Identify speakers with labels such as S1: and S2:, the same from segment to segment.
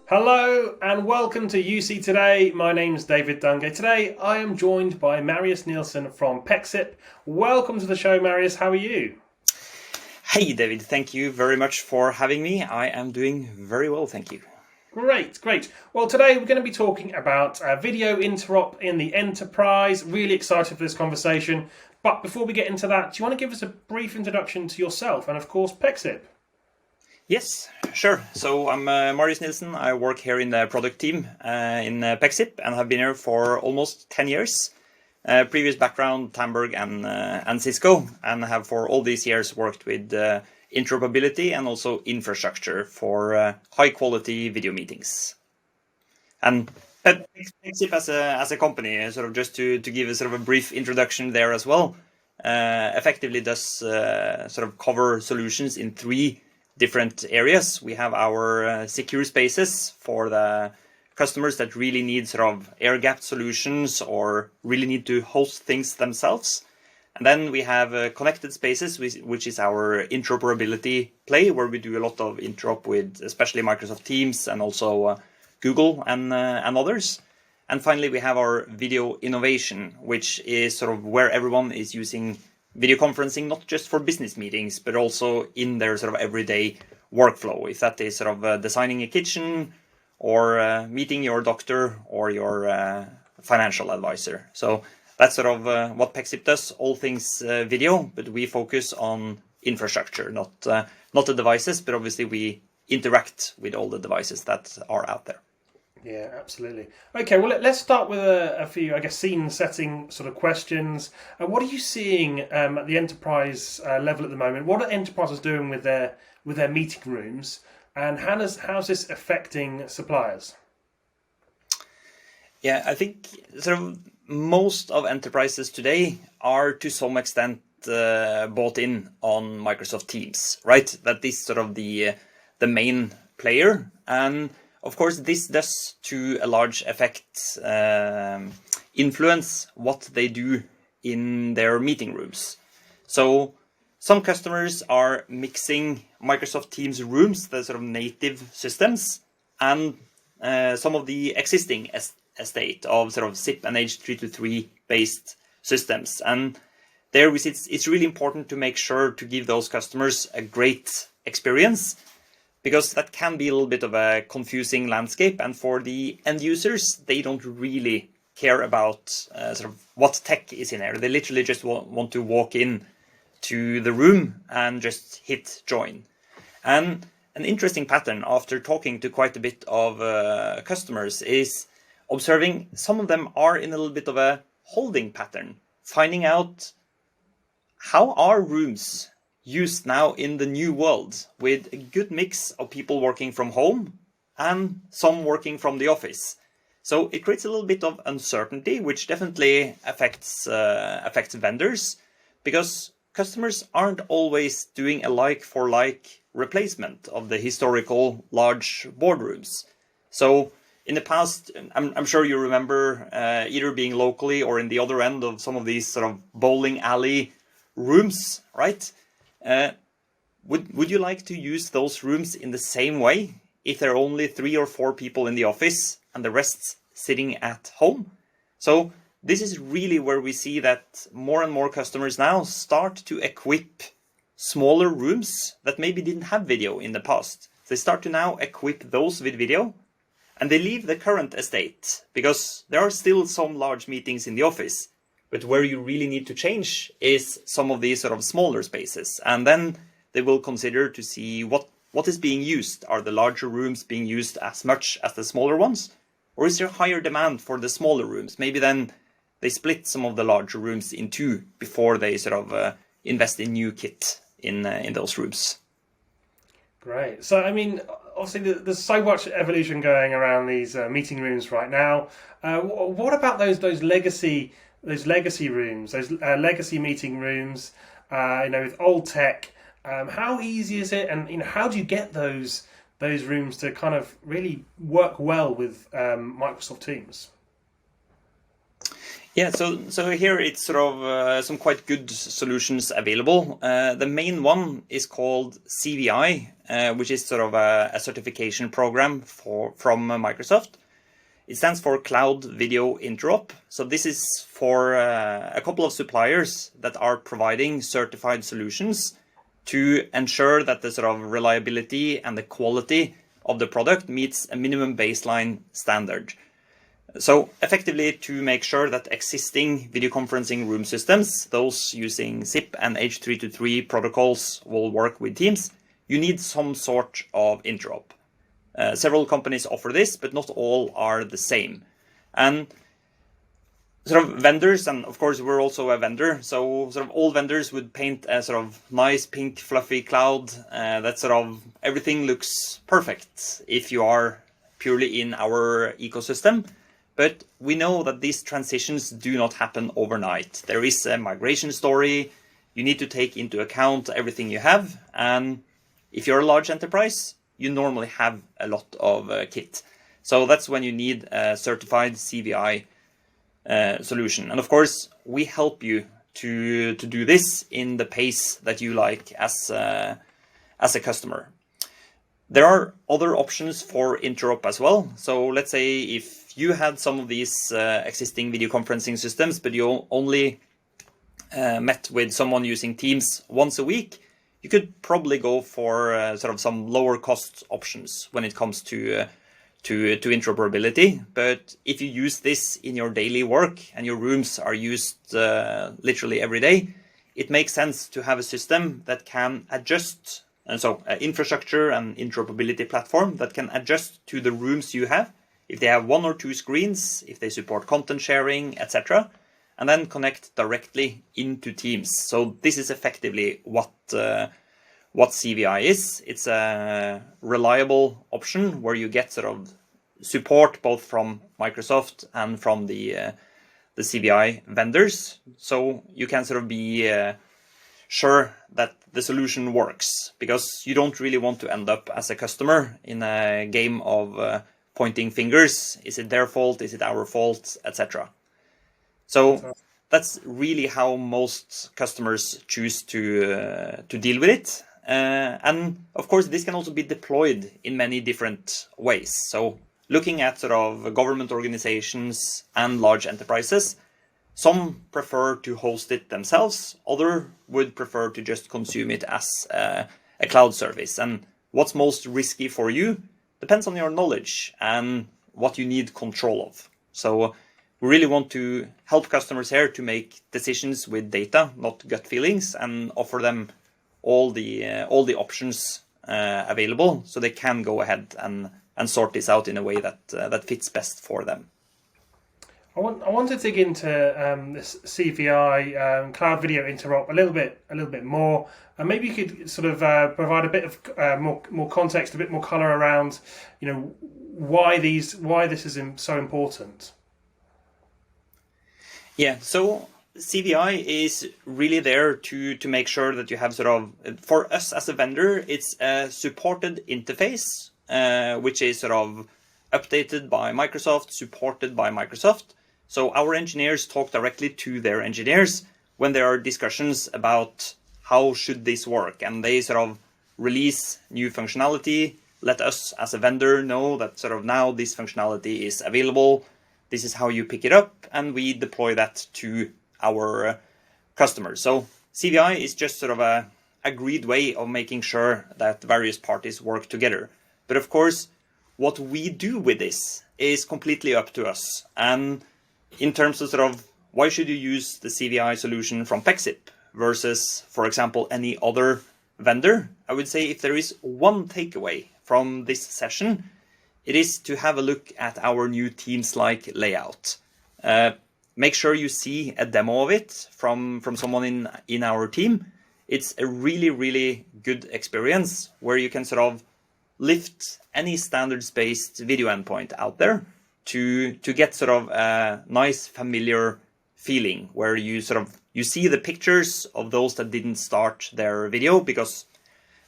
S1: Hello and welcome to UC Today. My name's David Dungay. Today I am joined by Marius Nilsen from Pexip. Welcome to the show, Marius. How are you?
S2: Hey, David. Thank you very much for having me. I am doing very well, thank you.
S1: Great. Well, today we're going to be talking about video interop in the enterprise. Really excited for this conversation. But before we get into that, do you want to give us a brief introduction to yourself and, of course, Pexip?
S2: Yes, sure. So I'm Marius Nilsen. I work here in the product team in Pexip and have been here for almost 10 years. Previous background, Tamberg and Cisco, and have for all these years worked with interoperability and also infrastructure for high quality video meetings. And Pexip as a company, sort of just to give a sort of a brief introduction there as well, effectively does sort of cover solutions in three different areas. We have our secure spaces for the customers that really need sort of air-gapped solutions or really need to host things themselves. And then we have connected spaces, which is our interoperability play, where we do a lot of interop with especially Microsoft Teams and also Google and others. And finally, we have our video innovation, which is sort of where everyone is using video conferencing, not just for business meetings, but also in their sort of everyday workflow. If that is sort of designing a kitchen or meeting your doctor or your financial advisor. So that's sort of what Pexip does, all things video, but we focus on infrastructure, not the devices, but obviously we interact with all the devices that are out there.
S1: Yeah, absolutely. Okay, well, let's start with a few, I guess, scene-setting sort of questions. What are you seeing at the enterprise level at the moment? What are enterprises doing with their meeting rooms, and how's this affecting suppliers?
S2: Yeah, I think sort of most of enterprises today are to some extent bought in on Microsoft Teams, right? That is sort of the main player, and of course, this does to a large effect influence what they do in their meeting rooms. So some customers are mixing Microsoft Teams rooms, the sort of native systems, and some of the existing estate of sort of SIP and H323 based systems. And there we see it's really important to make sure to give those customers a great experience, because that can be a little bit of a confusing landscape. And for the end users, they don't really care about sort of what tech is in there. They literally just want to walk in to the room and just hit join. And an interesting pattern after talking to quite a bit of customers is observing some of them are in a little bit of a holding pattern, finding out how are rooms used now in the new world with a good mix of people working from home and some working from the office. So it creates a little bit of uncertainty, which definitely affects vendors, because customers aren't always doing a like-for-like replacement of the historical large boardrooms. So in the past, I'm sure you remember either being locally or in the other end of some of these sort of bowling alley rooms, right? Would you like to use those rooms in the same way if there are only 3 or 4 people in the office and the rest sitting at home? So this is really where we see that more and more customers now start to equip smaller rooms that maybe didn't have video in the past. They start to now equip those with video, and they leave the current estate because there are still some large meetings in the office. But where you really need to change is some of these sort of smaller spaces. And then they will consider to see what is being used. Are the larger rooms being used as much as the smaller ones? Or is there higher demand for the smaller rooms? Maybe then they split some of the larger rooms in two before they sort of invest in new kit in those rooms.
S1: Great. So, I mean, obviously there's so much evolution going around these meeting rooms right now. What about those legacy rooms, those legacy meeting rooms, with old tech? How easy is it, and how do you get those rooms to kind of really work well with Microsoft Teams?
S2: Yeah, so here it's sort of some quite good solutions available. The main one is called CVI, which is sort of a certification program from Microsoft. It stands for Cloud Video Interop. So this is for a couple of suppliers that are providing certified solutions to ensure that the sort of reliability and the quality of the product meets a minimum baseline standard. So effectively, to make sure that existing video conferencing room systems, those using SIP and H323 protocols, will work with Teams, you need some sort of interop. Several companies offer this, but not all are the same. And sort of vendors, and of course we're also a vendor, so sort of all vendors would paint a sort of nice pink fluffy cloud that sort of everything looks perfect if you are purely in our ecosystem. But we know that these transitions do not happen overnight. There is a migration story. You need to take into account everything you have. And if you're a large enterprise, you normally have a lot of kit. So that's when you need a certified CVI solution. And of course, we help you to do this in the pace that you like as a customer. There are other options for Interop as well. So let's say if you had some of these existing video conferencing systems, but you only met with someone using Teams once a week, you could probably go for sort of some lower cost options when it comes to interoperability. But if you use this in your daily work and your rooms are used literally every day, it makes sense to have a system that can adjust. And so infrastructure and interoperability platform that can adjust to the rooms you have, if they have 1 or 2 screens, if they support content sharing, etc., and then connect directly into Teams. So this is effectively what CVI is. It's a reliable option where you get sort of support both from Microsoft and from the CVI vendors. So you can sort of be sure that the solution works, because you don't really want to end up as a customer in a game of pointing fingers. Is it their fault? Is it our fault? Etc. So that's really how most customers choose to deal with it. And of course, this can also be deployed in many different ways. So looking at sort of government organizations and large enterprises, some prefer to host it themselves. Other would prefer to just consume it as a cloud service. And what's most risky for you depends on your knowledge and what you need control of. So we really want to help customers here to make decisions with data, not gut feelings, and offer them all the options available, so they can go ahead and sort this out in a way that fits best for them.
S1: I want to dig into this CVI Cloud Video Interop a little bit more, and maybe you could sort of provide a bit of more context, a bit more color around, why this is so important.
S2: Yeah, so CVI is really there to make sure that you have sort of, for us as a vendor, it's a supported interface, which is sort of updated by Microsoft, supported by Microsoft. So our engineers talk directly to their engineers when there are discussions about how should this work, and they sort of release new functionality, let us as a vendor know that sort of now this functionality is available, this is how you pick it up, and we deploy that to our customers. So CVI is just sort of a agreed way of making sure that various parties work together. But of course, what we do with this is completely up to us. And in terms of sort of why should you use the CVI solution from Pexip versus, for example, any other vendor, I would say if there is one takeaway from this session, it is to have a look at our new Teams-like layout. Make sure you see a demo of it from someone in our team. It's a really, really good experience where you can sort of lift any standards-based video endpoint out there to get sort of a nice familiar feeling where you see the pictures of those that didn't start their video, because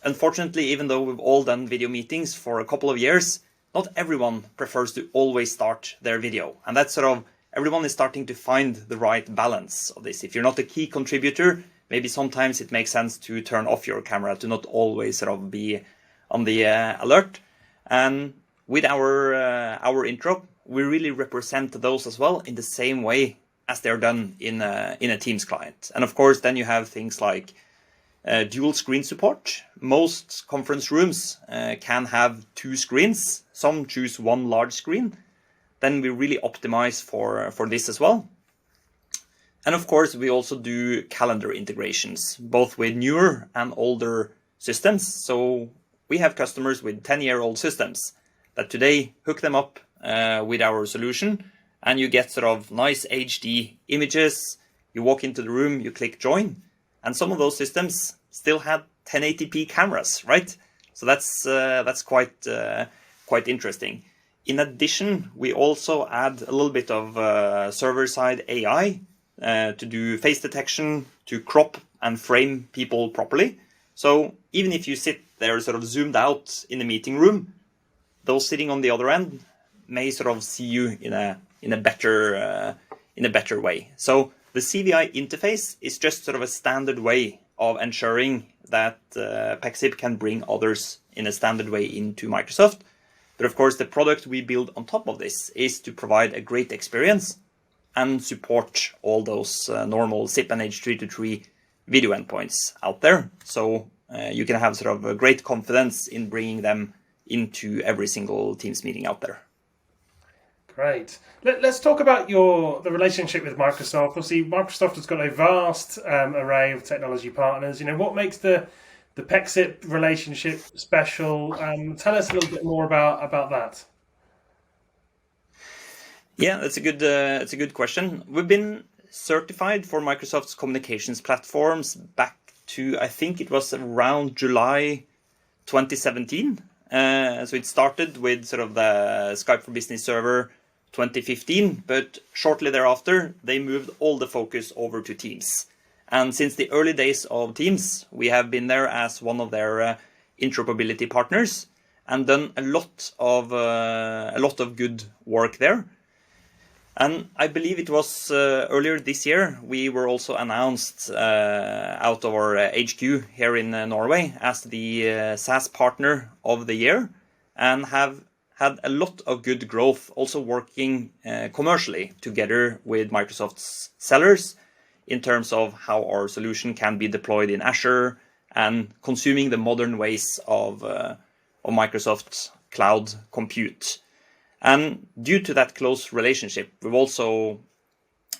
S2: unfortunately, even though we've all done video meetings for a couple of years, not everyone prefers to always start their video. And that's sort of everyone is starting to find the right balance of this. If you're not a key contributor, maybe sometimes it makes sense to turn off your camera to not always sort of be on the alert. And with our Interop, we really represent those as well in the same way as they're done in a Teams client. And of course, then you have things like dual screen support. Most conference rooms can have 2 screens. Some choose 1 large screen. Then we really optimize for this as well. And of course, we also do calendar integrations, both with newer and older systems. So we have customers with 10-year-old systems that today hook them up with our solution, and you get sort of nice HD images. You walk into the room, you click join, and some of those systems still had 1080p cameras, right? So that's quite interesting. In addition, we also add a little bit of server-side AI to do face detection, to crop and frame people properly. So even if you sit there sort of zoomed out in the meeting room, those sitting on the other end may sort of see you in a better way. So the CVI interface is just sort of a standard way of ensuring that Pexip can bring others in a standard way into Microsoft. But of course, the product we build on top of this is to provide a great experience and support all those normal SIP and H323 video endpoints out there. So you can have sort of a great confidence in bringing them into every single Teams meeting out there.
S1: Great. Let's talk about the relationship with Microsoft. Obviously, Microsoft has got a vast array of technology partners. What makes the Pexip relationship special? Tell us a little bit more about that.
S2: Yeah, that's a good question. We've been certified for Microsoft's communications platforms back to, I think it was around July 2017. So it started with sort of the Skype for Business server 2015, but shortly thereafter, they moved all the focus over to Teams. And since the early days of Teams, we have been there as one of their interoperability partners and done a lot of good work there. And I believe it was earlier this year, we were also announced out of our HQ here in Norway as the SaaS Partner of the Year, and have had a lot of good growth also working commercially together with Microsoft's sellers in terms of how our solution can be deployed in Azure and consuming the modern ways of Microsoft cloud compute. And due to that close relationship, we've also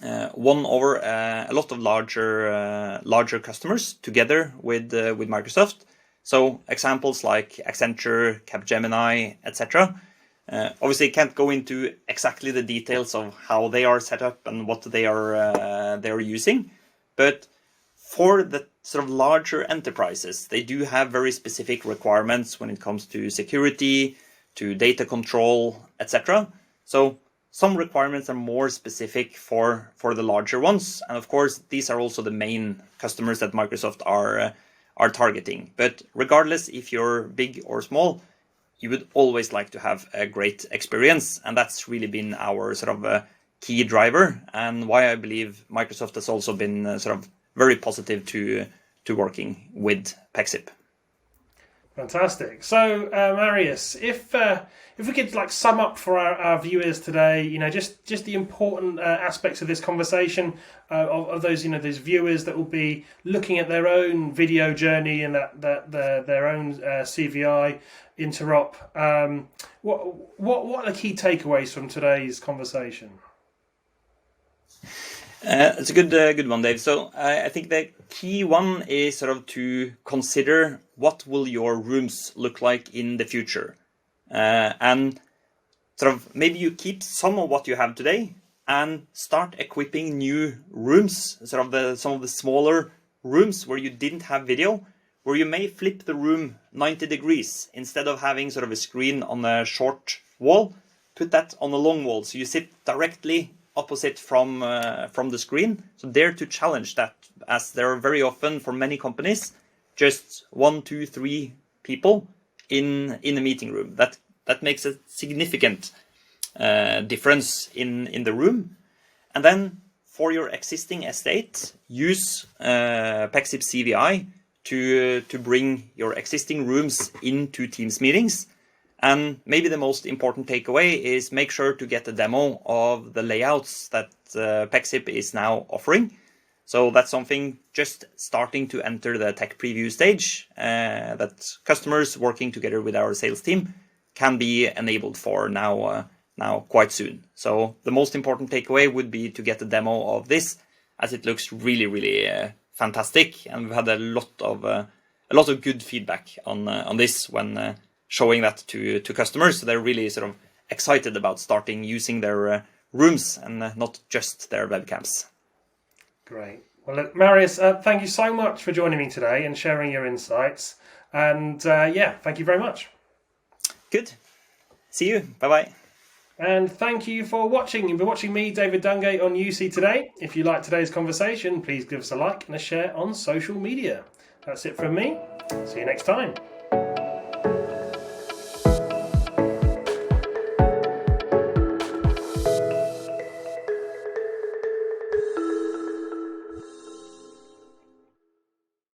S2: won over a lot of larger customers together with Microsoft. So examples like Accenture, Capgemini, etc. Obviously, can't go into exactly the details of how they are set up and what they are using, but for the sort of larger enterprises, they do have very specific requirements when it comes to security, to data control, etc. So some requirements are more specific for the larger ones, and of course these are also the main customers that Microsoft are targeting. But regardless if you're big or small, you would always like to have a great experience, and that's really been our sort of key driver, and why I believe Microsoft has also been sort of very positive to working with Pexip.
S1: Fantastic. So, Marius, if we could sum up for our viewers today, just the important aspects of this conversation of those those viewers that will be looking at their own video journey and their own CVI Interop. What are the key takeaways from today's conversation?
S2: It's a good one, Dave. So I think the key one is sort of to consider what will your rooms look like in the future, and sort of maybe you keep some of what you have today and start equipping new rooms, sort of some of the smaller rooms where you didn't have video, where you may flip the room 90 degrees instead of having sort of a screen on a short wall. Put that on a long wall, so you sit directly opposite from the screen. So dare to challenge that, as there are very often for many companies just 1, 2, 3 people in a meeting room. That makes a significant difference in the room. And then for your existing estate, use Pexip CVI to bring your existing rooms into Teams meetings. And maybe the most important takeaway is make sure to get a demo of the layouts that Pexip is now offering. So that's something just starting to enter the tech preview stage that customers working together with our sales team can be enabled for now quite soon. So the most important takeaway would be to get a demo of this, as it looks really, really fantastic, and we've had a lot of good feedback on this when showing that to customers. So they're really sort of excited about starting using their rooms and not just their webcams.
S1: Great. Well, look, Marius, thank you so much for joining me today and sharing your insights. And thank you very much.
S2: Good. See you. Bye-bye.
S1: And thank you for watching. You've been watching me, David Dungay, on UC Today. If you liked today's conversation, please give us a like and a share on social media. That's it from me. See you next time.